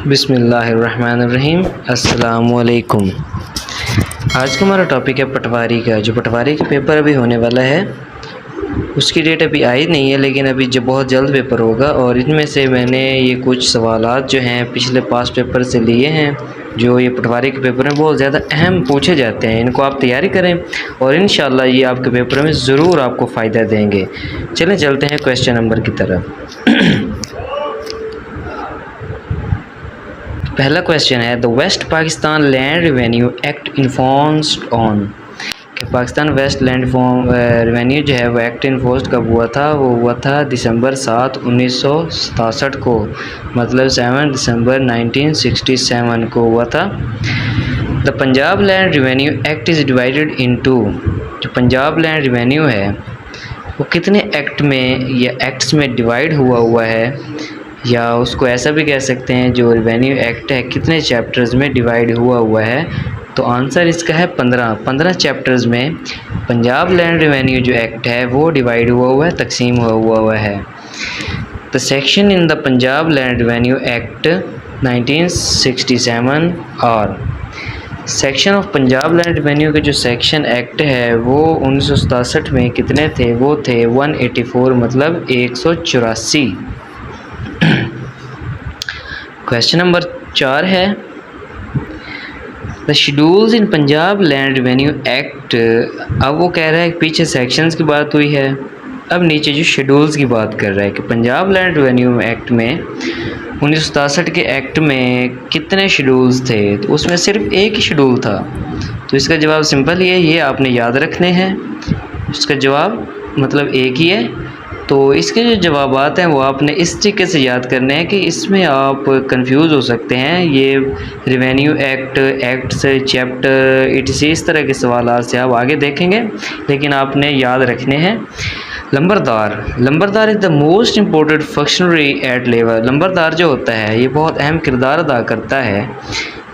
बिस्मिल्लाहिर्रहमानिर्रहीम। अस्सलामुअलैकुम। आज का हमारा टॉपिक है पटवारी का। जो पटवारी का पेपर अभी होने वाला है उसकी डेट अभी आई नहीं है, लेकिन अभी जो बहुत जल्द पेपर होगा। और इनमें से मैंने ये कुछ सवालात जो हैं पिछले पास्ट पेपर से लिए हैं। जो ये पटवारी के पेपर में बहुत ज़्यादा अहम पूछे जाते हैं, इनको आप तैयारी करें और इंशाल्लाह ये आपके पेपर में ज़रूर आपको फ़ायदा देंगे। चलें चलते हैं क्वेश्चन नंबर की तरफ। पहला क्वेश्चन है, the West Pakistan land revenue act enforced on. कि पाकिस्तान वेस्ट लैंड रेवेन्यू जो है वो एक्ट इन्फोर्स कब हुआ था? वो हुआ था दिसंबर 7, 1967 को, मतलब 7 दिसंबर 1967 को हुआ था। The Punjab land revenue act is divided into. जो पंजाब लैंड रेवेन्यू है वो कितने एक्ट में या एक्ट्स में डिवाइड हुआ है, या उसको ऐसा भी कह सकते हैं जो रेवेन्यू एक्ट है कितने चैप्टर्स में डिवाइड हुआ है? तो आंसर इसका है 15 चैप्टर्स में पंजाब लैंड रेवेन्यू जो एक्ट है वो डिवाइड हुआ है, तकसीम हुआ है। The section in the Punjab land revenue act 1967 और section of Punjab land revenue के जो सेक्शन एक्ट है वो 1967 में कितने थे? वो थे 184, मतलब 184। क्वेश्चन नंबर 4 है, the schedules in Punjab land revenue act. अब वो कह रहा है कि पीछे सेक्शंस की बात हुई है, अब नीचे जो शेड्यूल्स की बात कर रहा है कि पंजाब लैंड रेवेन्यू एक्ट में 1967 के एक्ट में कितने शेड्यूल्स थे? तो उसमें सिर्फ एक ही शेड्यूल था। तो इसका जवाब सिंपल ही है, ये आपने याद रखने हैं। इसका जवाब मतलब एक ही है। तो इसके जो जवाबात हैं वो आपने इस तरीके से याद करने हैं कि इसमें आप कंफ्यूज हो सकते हैं। ये रेवेन्यू एक्ट से चैप्टर इस तरह के सवाल से आप आगे देखेंगे, लेकिन आपने याद रखने हैं। Lambardar is the most important functionary at level. Lambardar जो होता है ये बहुत अहम किरदार अदा करता है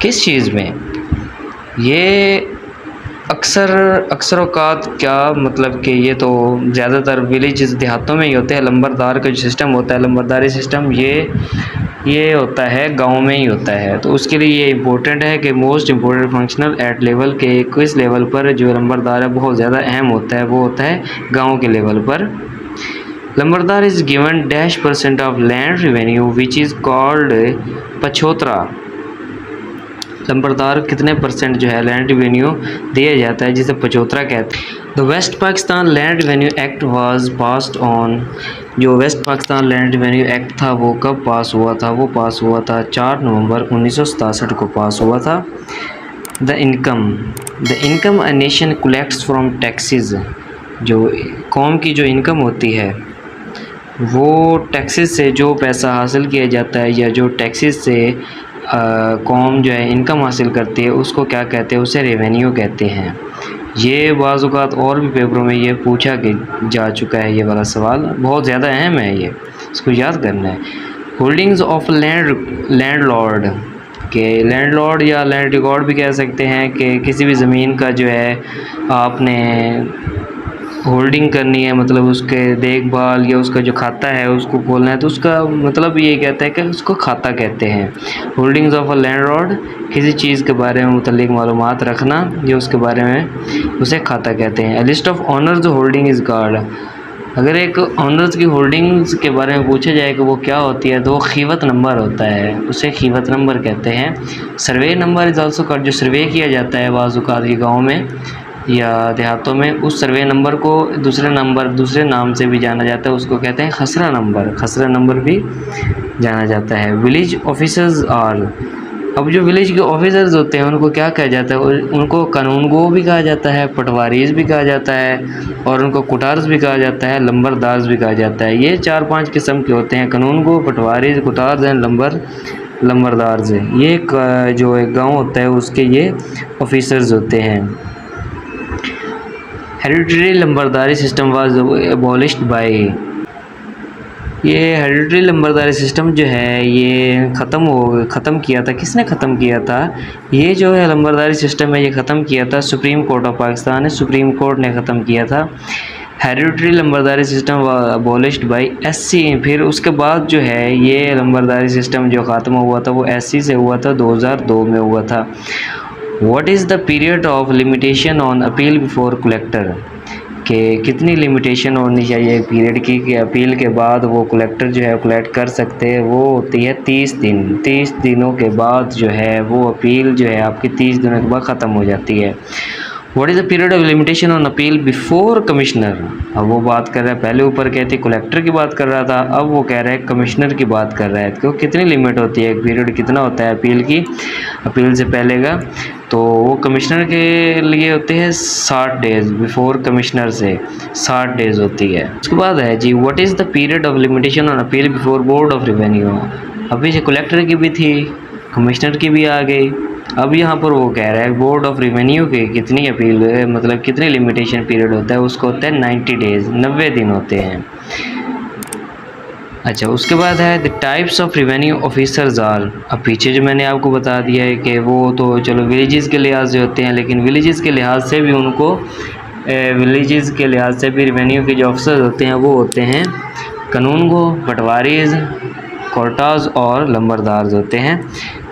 किस चीज़ में? ये अक्सर औकात क्या मतलब कि ये तो ज़्यादातर विलेज देहातों में ही होते हैं। लंबरदार का जो सिस्टम होता है, लंबरदारी सिस्टम, ये होता है गाँव में ही होता है। तो उसके लिए ये इम्पोर्टेंट है कि most important functional at level के किस लेवल पर जो लंबरदार है बहुत ज़्यादा अहम होता है, वो होता है गाँव के लेवल पर। Lambardar is given -% of land revenue which is called pachotra. Lambardar कितने % जो है लैंड रेवेन्यू दिया जाता है, जिसे पचोतरा कहते हैं। The West Pakistan land revenue act was passed on. जो West Pakistan land revenue act था वो कब पास हुआ था? वो पास हुआ था 4 नवंबर 1967 को पास हुआ था। The income a nation collects from taxes. जो कौम की जो इनकम होती है वो टैक्सेस से जो पैसा हासिल किया जाता है, या जो टैक्सेस से कौम जो है इनकम हासिल करती है, उसको क्या कहते हैं? उसे रेवेन्यू कहते हैं। ये बाज़-औक़ात और भी पेपरों में ये पूछा जा चुका है। ये वाला सवाल बहुत ज़्यादा अहम है, ये इसको याद करना है। होल्डिंग्स ऑफ लैंडलॉर्ड के लैंडलॉर्ड या लैंड रिकॉर्ड भी कह सकते हैं कि किसी भी ज़मीन का जो है आपने होल्डिंग करनी है, मतलब उसके देखभाल या उसका जो खाता है उसको खोलना है, तो उसका मतलब ये कहता है कि उसको खाता कहते हैं। होल्डिंग्स ऑफ अ लैंडलॉर्ड, किसी चीज़ के बारे में मुतल्लिक मालूमात रखना या उसके बारे में, उसे खाता कहते हैं। A list of honours holding is called. अगर एक ऑनर्स की होल्डिंग्स के बारे में पूछा जाए कि वो क्या होती है, तो वो खीवत नंबर होता है, उसे खीवत नंबर कहते हैं। Survey number is also called. जो सर्वे किया जाता है बाज़ औक़ात के गाँव में या देहातों में, उस सर्वे नंबर को दूसरे नाम से भी जाना जाता है, उसको कहते हैं खसरा नंबर भी जाना जाता है। Village officers are. अब जो विलेज के ऑफिसर्स होते हैं उनको क्या कहा जाता है? उनको कानूनगो भी कहा जाता है, पटवारीज भी कहा जाता है, और उनको कुटार्स भी कहा जाता है, लंबरदार्स भी कहा जाता है। ये 4-5 किस्म के होते हैं, कानूनगो, पटवारीज, कुटार्स एंड लंबरदार्स। ये जो एक गाँव होता है उसके ये ऑफिसर्स होते हैं। Hereditary lambardari system was abolished by. ये हेरिडिटरी लंबरदारी सिस्टम जो है ये ख़त्म किया था। किसने ख़त्म किया था? ये जो है लंबरदारी सिस्टम है ये ख़त्म किया था सुप्रीम कोर्ट ऑफ पाकिस्तान ने, सुप्रीम कोर्ट ने ख़त्म किया था। Hereditary nambardari system abolished by SC. फिर उसके बाद जो है ये नंबरदारी सिस्टम जो ख़त्म हुआ था वो एससी से हुआ था, 2002 में हुआ था। What is the period of limitation on appeal before collector, कि कितनी लिमिटेशन होनी चाहिए पीरियड की कि अपील के बाद वो कलेक्टर जो है कलेक्ट कर सकते हैं, वो होती है 30 दिन। 30 दिनों के बाद जो है वो अपील जो है आपकी 30 दिनों के बाद ख़त्म हो जाती है। What is the period of limitation on appeal before commissioner, अब वो बात कर रहा है, पहले ऊपर कहते कलेक्टर की बात कर रहा था, अब वो कह रहा है कमिश्नर की बात कर रहा है। तो कितनी लिमिट होती है, पीरियड कितना होता है अपील की, अपील से पहले का, तो वो कमिश्नर के लिए होते हैं 60 डेज़, बिफोर कमिश्नर से 60 डेज़ होती है। उसके बाद है जी what is the period of limitation on appeal before board of revenue, अभी से कलेक्टर की भी थी, कमिश्नर की भी आ गई, अब यहाँ पर वो कह रहा है बोर्ड ऑफ रेवेन्यू के कितनी अपील मतलब कितनी लिमिटेशन पीरियड होता है, उसको होता है 90 डेज़, 90 दिन होते हैं। अच्छा, उसके बाद है the types of revenue officers are, अब पीछे जो मैंने आपको बता दिया है कि वो तो चलो विलेजेस के लिहाज से होते हैं, लेकिन विलेजेस के लिहाज से भी उनको विलेजेस के लिहाज से भी रेवेन्यू के जो ऑफिसर्स होते हैं वो होते हैं कानून गो, पटवारीज, कोर्टाज और लंबरदार्स होते हैं।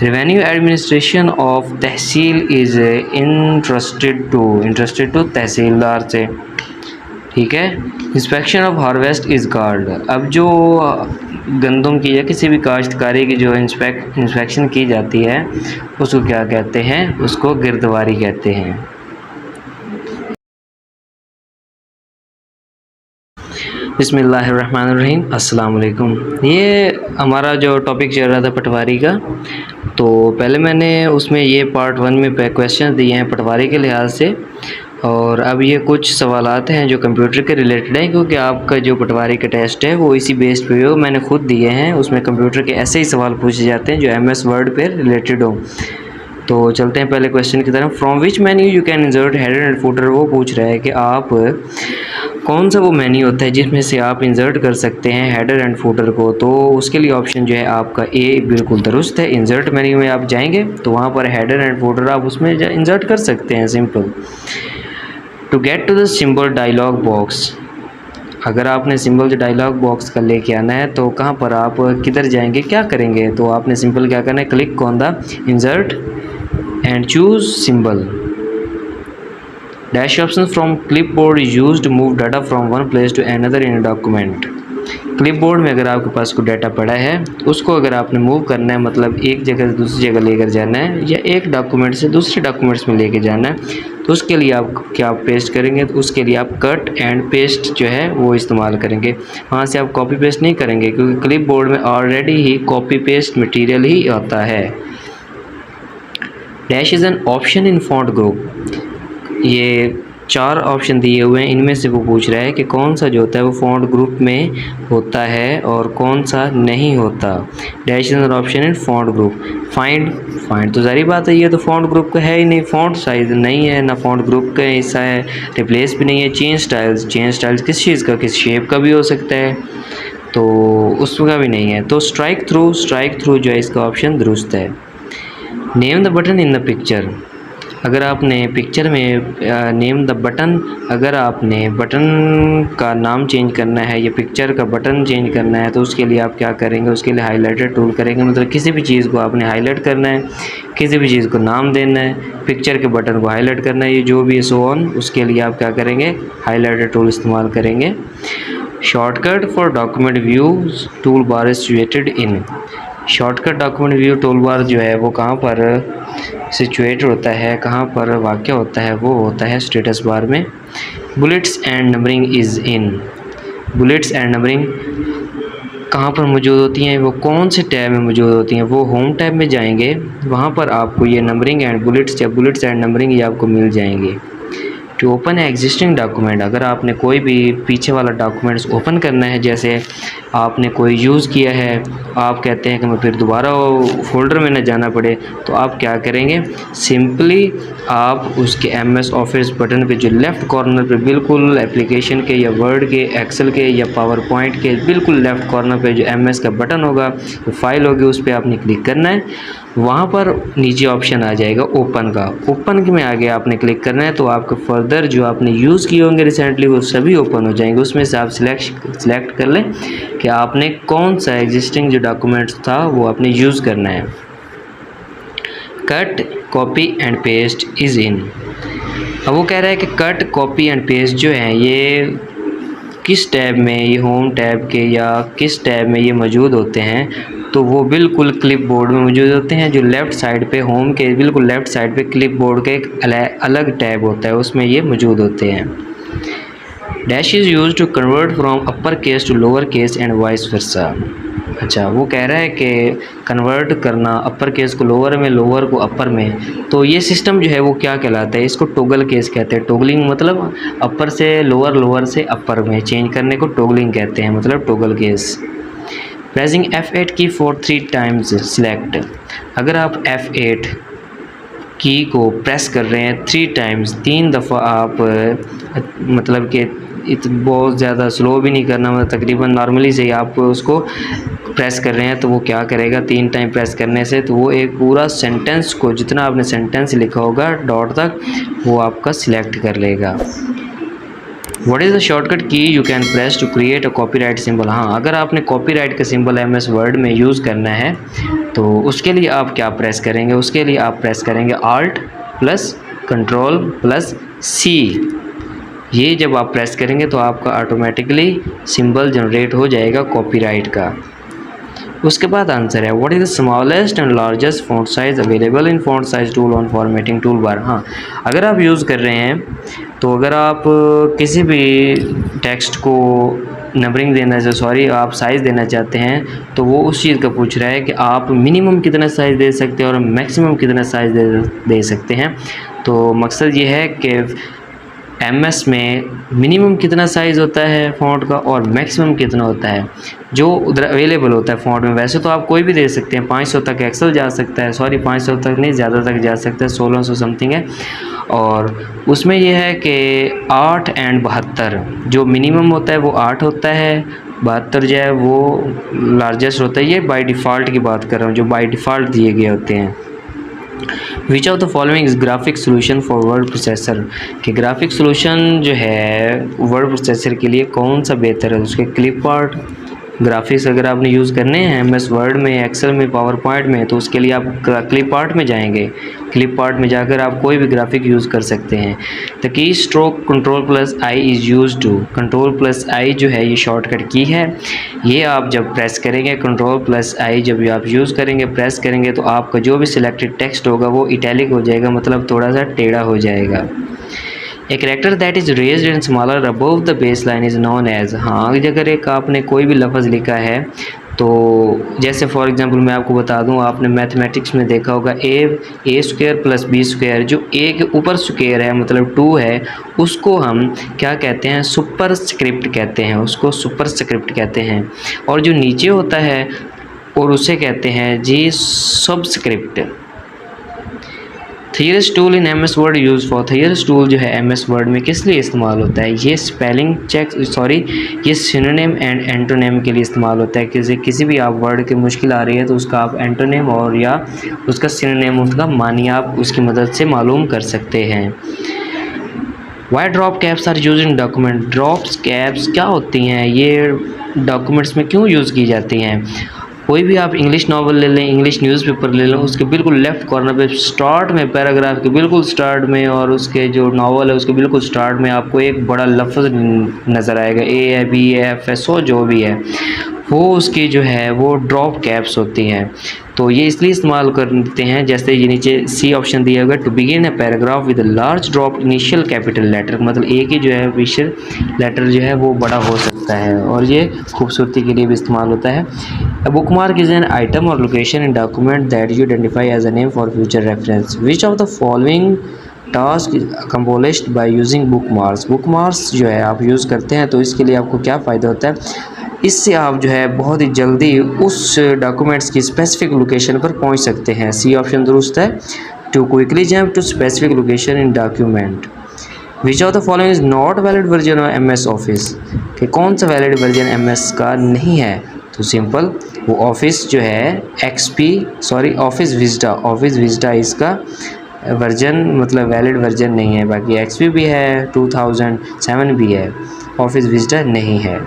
Revenue administration of tehsil is interested to tehsildar से, ठीक है। Inspection of harvest is guard, अब जो गंदम की या किसी भी काश्तकारी की जो इंस्पेक्शन की जाती है उसको क्या कहते हैं, उसको गिरदवारी कहते हैं। बिस्मिल्लाहिर्रहमानिर्रहीम, अस्सलाम वालेकुम। ये हमारा जो टॉपिक चल रहा था पटवारी का, तो पहले मैंने उसमें ये पार्ट 1 में क्वेश्चन दिए हैं पटवारी के लिहाज से, और अब ये कुछ सवालात हैं जो कंप्यूटर के रिलेटेड हैं, क्योंकि आपका जो पटवारी का टेस्ट है वो इसी बेस पे हो, मैंने खुद दिए हैं, उसमें कंप्यूटर के ऐसे ही सवाल पूछे जाते हैं जो MS वर्ड पे रिलेटेड हो। तो चलते हैं पहले क्वेश्चन की तरफ। From which menu you can insert header and footer, वो पूछ रहा है कि आप कौन सा वो मेन्यू होता है जिसमें से आप इंसर्ट कर सकते हैं हेडर एंड फुटर को, तो उसके लिए ऑप्शन जो है आपका ए बिल्कुल दुरुस्त है। इंसर्ट मेन्यू में आप जाएंगे तो वहाँ पर हेडर एंड फुटर आप उसमें इंसर्ट कर सकते हैं, simple. To get to the symbol dialog box, अगर आपने सिंबल जो डायलॉग बॉक्स का लेके आना है तो कहाँ पर आप किधर जाएंगे, क्या करेंगे, तो आपने सिंपल क्या करना है, click on the insert and choose symbol. Dash option from clipboard is used to move data from one place to another in a document. Clipboard में अगर आपके पास कोई डाटा पड़ा है उसको अगर आपने मूव करना है, मतलब एक जगह से दूसरी जगह लेकर जाना है या एक डॉक्यूमेंट से दूसरे डॉक्यूमेंट्स में लेके जाना है, तो उसके लिए आप क्या पेस्ट करेंगे, तो उसके लिए आप कट एंड पेस्ट जो है वो इस्तेमाल करेंगे। वहाँ से आप कॉपी पेस्ट नहीं करेंगे, क्योंकि क्लिपबोर्ड में ऑलरेडी ही कॉपी पेस्ट मटेरियल ही आता है। Dash is an option in font group, ये 4 ऑप्शन दिए हुए हैं, इनमें से वो पूछ रहा है कि कौन सा जो होता है वो फॉन्ट ग्रुप में होता है और कौन सा नहीं होता। Dash is an option in font group. Find तो सारी बात है, ये तो फॉन्ट ग्रुप का है ही नहीं, फॉन्ट साइज नहीं है ना, फॉन्ट ग्रुप का हिस्सा है, रिप्लेस भी नहीं है। चेंज स्टाइल्स किस चीज़ का, किस शेप का भी हो सकता है, तो उसका भी नहीं है। तो स्ट्राइक थ्रू जो है इसका ऑप्शन दुरुस्त है। Name the button in the picture, अगर आपने पिक्चर में नेम द बटन, अगर आपने बटन का नाम चेंज करना है या पिक्चर का बटन चेंज करना है तो उसके लिए आप क्या करेंगे, उसके लिए हाईलाइटर टूल करेंगे। मतलब किसी भी चीज़ को आपने हाईलाइट करना है, किसी भी चीज़ को नाम देना है, पिक्चर के बटन को हाईलाइट करना है, ये जो भी है सो ऑन, उसके लिए आप क्या करेंगे, हाईलाइटर टूल इस्तेमाल करेंगे। Shortcut for document views tool bar is situated in, shortcut document view tool bar जो है वो कहाँ पर सिचुएट होता है, कहाँ पर वाक़या होता है, वो होता है स्टेटस बार में। Bullets and numbering is in, bullets and numbering कहाँ पर मौजूद होती हैं, वो कौन से टैब में मौजूद होती हैं, वो होम टैब में जाएंगे, वहाँ पर आपको ये नंबरिंग एंड बुलेट्स या बुलेट्स एंड नंबरिंग ये आपको मिल जाएंगे। टू ओपन एग्जिस्टिंग डॉक्यूमेंट, अगर आपने कोई भी पीछे वाला डॉक्यूमेंट्स ओपन करना है, जैसे आपने कोई यूज़ किया है, आप कहते हैं कि मैं फिर दोबारा फोल्डर में न जाना पड़े, तो आप क्या करेंगे, सिंपली आप उसके MS ऑफिस बटन पे जो लेफ़्ट कॉर्नर पे बिल्कुल एप्लीकेशन के या वर्ड के, एक्सेल के या पावर पॉइंट के बिल्कुल लेफ़्ट कॉर्नर पे जो MS का बटन होगा, जो फाइल होगी, उस पर आपने क्लिक करना है। वहाँ पर नीचे ऑप्शन आ जाएगा ओपन का। ओपन के में आगे आपने क्लिक करना है तो आपके फर्दर जो आपने यूज़ किए होंगे रिसेंटली वो सभी ओपन हो जाएंगे। उसमें से आप सिलेक्ट कर लें कि आपने कौन सा एग्जिस्टिंग जो डॉक्यूमेंट्स था वो आपने यूज़ करना है। Cut copy and paste is in. अब वो कह रहा है कि कट कॉपी एंड पेस्ट जो है ये किस टैब में, ये होम टैब के या किस टैब में ये मौजूद होते हैं, तो वो बिल्कुल क्लिपबोर्ड में मौजूद होते हैं। जो लेफ़्ट साइड पे होम के बिल्कुल लेफ़्ट साइड पे क्लिपबोर्ड का एक अलग टैब होता है, उसमें ये मौजूद होते हैं। Dash is use to convert from upper case to lower case and vice versa. अच्छा, वो कह रहा है कि कन्वर्ट करना अपर केस को लोअर में, लोअर को अपर में, तो ये सिस्टम जो है वो क्या कहलाता है, इसको टॉगल केस कहते हैं। टॉगलिंग मतलब अपर से लोअर, लोअर से अपर में चेंज करने को टॉगलिंग कहते हैं, मतलब टॉगल केस। प्रेसिंग F8 की फॉर 3 टाइम्स सिलेक्ट। अगर आप F8 की को प्रेस कर रहे हैं 3 टाइम्स, 3 दफ़ा आप मतलब कि बहुत ज़्यादा स्लो भी नहीं करना, मतलब तकरीबन नॉर्मली से ही आप उसको प्रेस कर रहे हैं, तो वो क्या करेगा 3 टाइम प्रेस करने से, तो वो एक पूरा सेंटेंस को, जितना आपने सेंटेंस लिखा होगा डॉट तक, वो आपका सिलेक्ट कर लेगा। What is the shortcut key you can press to create a copyright symbol. हाँ, अगर आपने कॉपीराइट का सिंबल MS वर्ड में यूज़ करना है तो उसके लिए आप क्या प्रेस करेंगे, उसके लिए आप प्रेस करेंगे Alt plus Control plus C। ये जब आप प्रेस करेंगे तो आपका ऑटोमेटिकली सिंबल जनरेट हो जाएगा कॉपीराइट का। उसके बाद आंसर है what is the smallest and largest font size available in font size tool on formatting tool bar. हाँ, अगर आप यूज़ कर रहे हैं तो अगर आप किसी भी टेक्स्ट को नंबरिंग देना है, सॉरी आप साइज़ देना चाहते हैं, तो वो उस चीज़ का पूछ रहा है कि आप मिनिमम कितना साइज़ दे सकते हैं और मैक्सिमम कितना साइज़ दे सकते हैं। तो मकसद ये है कि MS में मिनिमम कितना साइज़ होता है फ़ॉन्ट का और मैक्सिमम कितना होता है जो उधर अवेलेबल होता है फ़ॉन्ट में। वैसे तो आप कोई भी दे सकते हैं, 500 तक एक्सेल जा सकता है, सॉरी 500 तक नहीं, ज़्यादा तक जा सकता है, 1600 समथिंग है। और उसमें यह है कि 8 एंड 72 जो मिनिमम होता है वो 8 होता है, 72 जो है वो लार्जेस्ट होता है। ये बाय डिफ़ॉल्ट की बात कर रहा हूँ, जो बाय डिफ़ॉल्ट दिए गए होते हैं। विच of the following is graphic solution for word processor, कि ग्राफिक सोल्यूशन जो है वर्ड प्रोसेसर के लिए कौन सा बेहतर है। उसके क्लिप आर्ट ग्राफिक्स अगर आपने यूज़ करने हैं MS वर्ड में, एक्सेल में, पावर पॉइंट में, तो उसके लिए आप क्लिप आर्ट में जाएंगे। क्लिप आर्ट में जाकर आप कोई भी ग्राफिक यूज़ कर सकते हैं। The key stroke Ctrl+I is use to, Ctrl+I जो है ये शॉर्टकट की है। ये आप जब प्रेस करेंगे Ctrl+I जब आप यूज़ करेंगे, प्रेस करेंगे, तो आपका जो भी सिलेक्टेड टेक्स्ट होगा वो इटैलिक हो जाएगा, मतलब थोड़ा सा टेढ़ा हो जाएगा। A character that is raised and smaller above the base line is known as. हाँ, अगर एक आपने कोई भी लफ्ज़ लिखा है, तो जैसे फॉर एग्जांपल मैं आपको बता दूं, आपने मैथमेटिक्स में देखा होगा a square plus b square, जो a के ऊपर स्क्वायर है मतलब 2 है, उसको हम क्या कहते हैं, सुपर स्क्रिप्ट कहते हैं, उसको सुपर स्क्रिप्ट कहते हैं। और जो नीचे होता है और उसे कहते हैं जी subscript. Thesaurus tool in MS Word use for, thesaurus tool जो है MS वर्ड में किस लिए इस्तेमाल होता है, ये स्पेलिंग चेक, सॉरी ये सिनोनिम एंड एंटोनिम के लिए इस्तेमाल होता है। किसी भी आप वर्ड की मुश्किल आ रही है तो उसका आप एंटोनिम और या उसका सिनोनिम, उसका मानी आप उसकी मदद से मालूम कर सकते हैं। Why drop caps are use in document, drops caps क्या होती हैं, ये डॉक्यूमेंट्स में क्यों यूज़ की जाती हैं। कोई भी आप इंग्लिश नावल ले लें, इंग्लिश न्यूज़पेपर ले लें, उसके बिल्कुल लेफ़्ट कॉर्नर पे स्टार्ट में, पैराग्राफ के बिल्कुल स्टार्ट में और उसके जो नावल है उसके बिल्कुल स्टार्ट में आपको एक बड़ा लफ्ज़ नज़र आएगा, A है, B है, FSO जो भी है, वो उसकी जो है वो ड्रॉप कैप्स होती हैं। तो ये इसलिए इस्तेमाल करते हैं, जैसे ये नीचे C ऑप्शन दिया हुआ है, to begin a paragraph with large drop initial capital letter, मतलब एक ही जो है इनिशियल लेटर जो है वो बड़ा हो सकता है, और ये खूबसूरती के लिए भी इस्तेमाल होता है। A bookmark is an item or location in document that you identify as a name for future reference. Which of the following task is accomplished by using bookmarks? bookmarks जो है आप यूज़ करते हैं तो इसके लिए आपको क्या फ़ायदा होता है, इससे आप जो है बहुत ही जल्दी उस डॉक्यूमेंट्स की स्पेसिफिक लोकेशन पर पहुंच सकते हैं। C ऑप्शन दुरुस्त है, to quickly jump to specific location in document. Which of the following is not valid version of MS office, कि कौन सा वैलिड वर्जन MS का नहीं है। तो सिंपल वो ऑफिस जो है ऑफिस विस्टा इसका वर्जन मतलब वैलिड वर्जन नहीं है। बाकी XP भी है, 2007 भी है, ऑफिस विस्टा नहीं है।